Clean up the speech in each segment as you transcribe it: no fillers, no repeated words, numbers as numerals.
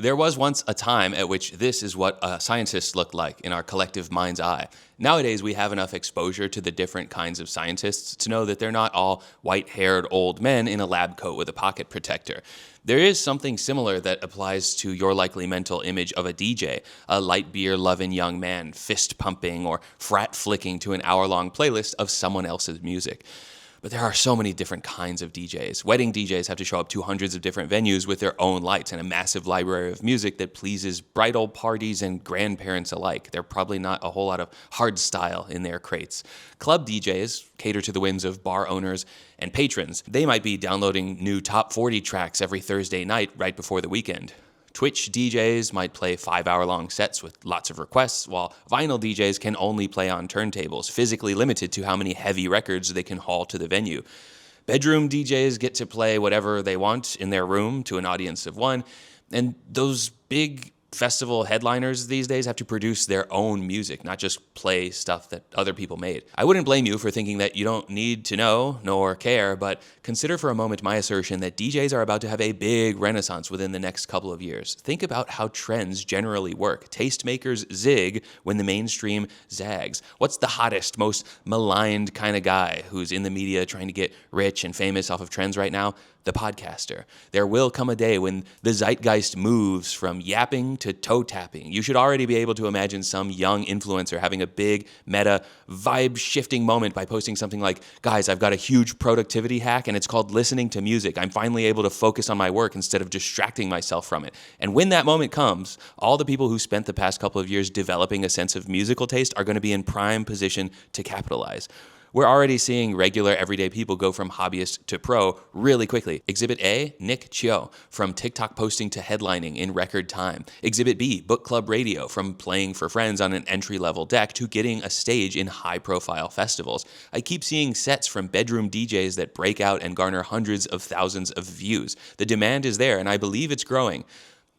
There was once a time at which this is what scientists looked like in our collective mind's eye. Nowadays, we have enough exposure to the different kinds of scientists to know that they're not all white-haired old men in a lab coat with a pocket protector. There is something similar that applies to your likely mental image of a DJ, a light beer-loving young man fist-pumping or frat-flicking to an hour-long playlist of someone else's music. But there are so many different kinds of DJs. Wedding DJs have to show up to hundreds of different venues with their own lights and a massive library of music that pleases bridal parties and grandparents alike. They're probably not a whole lot of hard style in their crates. Club DJs cater to the whims of bar owners and patrons. They might be downloading new top 40 tracks every Thursday night right before the weekend. Twitch DJs might play 5-hour-long sets with lots of requests, while vinyl DJs can only play on turntables, physically limited to how many heavy records they can haul to the venue. Bedroom DJs get to play whatever they want in their room to an audience of one, and those big festival headliners these days have to produce their own music, not just play stuff that other people made. I wouldn't blame you for thinking that you don't need to know nor care, but consider for a moment my assertion that DJs are about to have a big renaissance within the next couple of years. Think about how trends generally work. Tastemakers zig when the mainstream zags. What's the hottest, most maligned kind of guy who's in the media trying to get rich and famous off of trends right now? The podcaster. There will come a day when the zeitgeist moves from yapping to toe tapping. You should already be able to imagine some young influencer having a big meta vibe shifting moment by posting something like, guys, I've got a huge productivity hack and it's called listening to music. I'm finally able to focus on my work instead of distracting myself from it. And when that moment comes, all the people who spent the past couple of years developing a sense of musical taste are going to be in prime position to capitalize. We're already seeing regular everyday people go from hobbyist to pro really quickly. Exhibit A, Nick Chio, from TikTok posting to headlining in record time. Exhibit B, book club radio, from playing for friends on an entry-level deck to getting a stage in high-profile festivals. I keep seeing sets from bedroom DJs that break out and garner hundreds of thousands of views. The demand is there, and I believe it's growing.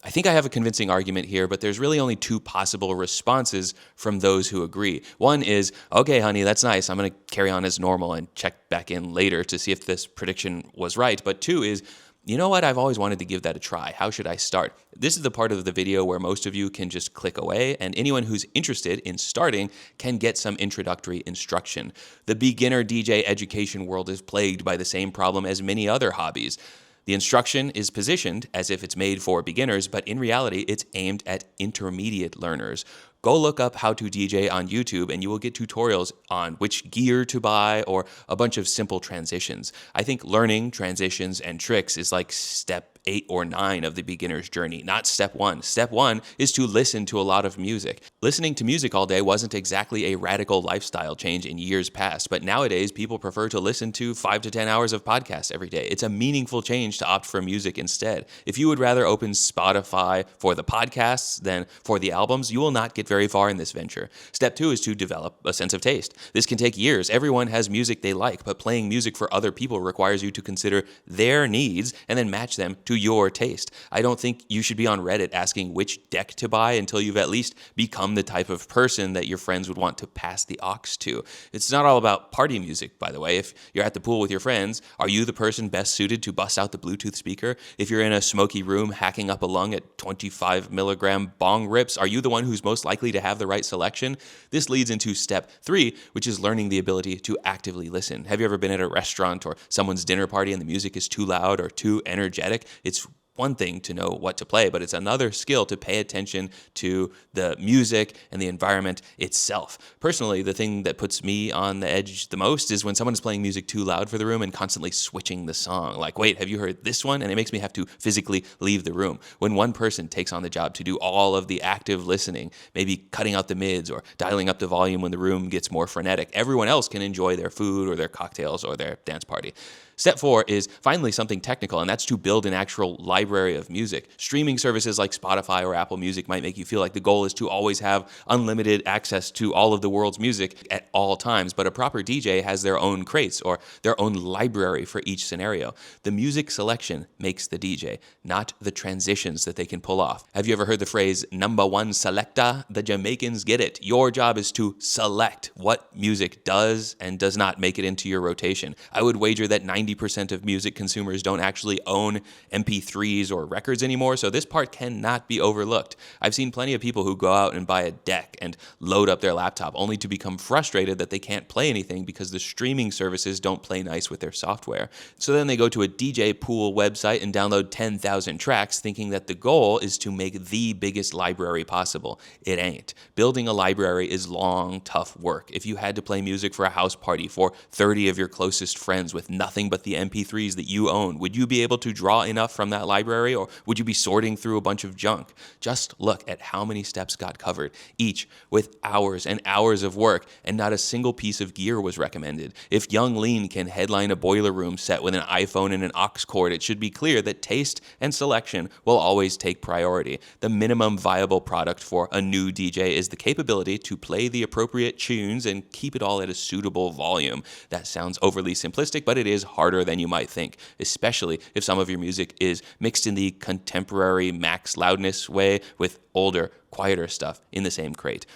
I think I have a convincing argument here, but there's really only two possible responses from those who agree. One is, okay, honey, that's nice. I'm going to carry on as normal and check back in later to see if this prediction was right. But two is, you know what? I've always wanted to give that a try. How should I start? This is the part of the video where most of you can just click away, and anyone who's interested in starting can get some introductory instruction. The beginner DJ education world is plagued by the same problem as many other hobbies. The instruction is positioned as if it's made for beginners, but in reality, it's aimed at intermediate learners. Go look up how to DJ on YouTube and you will get tutorials on which gear to buy or a bunch of simple transitions. I think learning transitions and tricks is like step 8 or 9 of the beginner's journey, not step 1. Step 1 is to listen to a lot of music. Listening to music all day wasn't exactly a radical lifestyle change in years past, but nowadays people prefer to listen to 5 to 10 hours of podcasts every day. It's a meaningful change to opt for music instead. If you would rather open Spotify for the podcasts than for the albums, you will not get very far in this venture. Step 2 is to develop a sense of taste. This can take years. Everyone has music they like, but playing music for other people requires you to consider their needs and then match them to your taste. I don't think you should be on Reddit asking which deck to buy until you've at least become the type of person that your friends would want to pass the aux to. It's not all about party music, by the way. If you're at the pool with your friends, are you the person best suited to bust out the Bluetooth speaker? If you're in a smoky room hacking up a lung at 25 milligram bong rips, are you the one who's most likely to have the right selection? This leads into step 3, which is learning the ability to actively listen. Have you ever been at a restaurant or someone's dinner party and the music is too loud or too energetic? It's one thing to know what to play, but it's another skill to pay attention to the music and the environment itself. Personally, the thing that puts me on the edge the most is when someone is playing music too loud for the room and constantly switching the song. Like, wait, have you heard this one? And it makes me have to physically leave the room. When one person takes on the job to do all of the active listening, maybe cutting out the mids or dialing up the volume when the room gets more frenetic, everyone else can enjoy their food or their cocktails or their dance party. Step 4 is finally something technical, and that's to build an actual library of music. Streaming services like Spotify or Apple Music might make you feel like the goal is to always have unlimited access to all of the world's music at all times, but a proper DJ has their own crates or their own library for each scenario. The music selection makes the DJ, not the transitions that they can pull off. Have you ever heard the phrase, number one selecta? The Jamaicans get it. Your job is to select what music does and does not make it into your rotation. I would wager that 90 90% of music consumers don't actually own MP3s or records anymore, so this part cannot be overlooked. I've seen plenty of people who go out and buy a deck and load up their laptop only to become frustrated that they can't play anything because the streaming services don't play nice with their software. So then they go to a DJ Pool website and download 10,000 tracks thinking that the goal is to make the biggest library possible. It ain't. Building a library is long, tough work. If you had to play music for a house party for 30 of your closest friends with nothing but the MP3s that you own, would you be able to draw enough from that library, or would you be sorting through a bunch of junk? Just look at how many steps got covered, each with hours and hours of work, and not a single piece of gear was recommended. If Young Lean can headline a boiler room set with an iPhone and an aux cord, it should be clear that taste and selection will always take priority. The minimum viable product for a new DJ is the capability to play the appropriate tunes and keep it all at a suitable volume. That sounds overly simplistic, but it is harder than you might think, especially if some of your music is mixed in the contemporary max loudness way with older, quieter stuff in the same crate.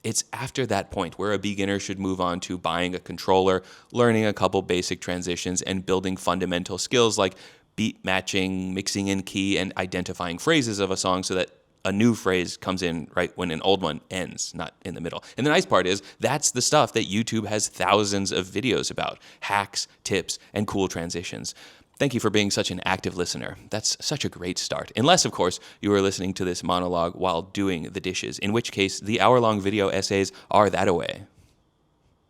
It's after that point where a beginner should move on to buying a controller, learning a couple basic transitions, and building fundamental skills like beat matching, mixing in key, and identifying phrases of a song so that a new phrase comes in right when an old one ends, not in the middle. And the nice part is that's the stuff that YouTube has thousands of videos about: hacks, tips, and cool transitions. Thank you for being such an active listener. That's such a great start. Unless, of course, you are listening to this monologue while doing the dishes, in which case the hour-long video essays are that away.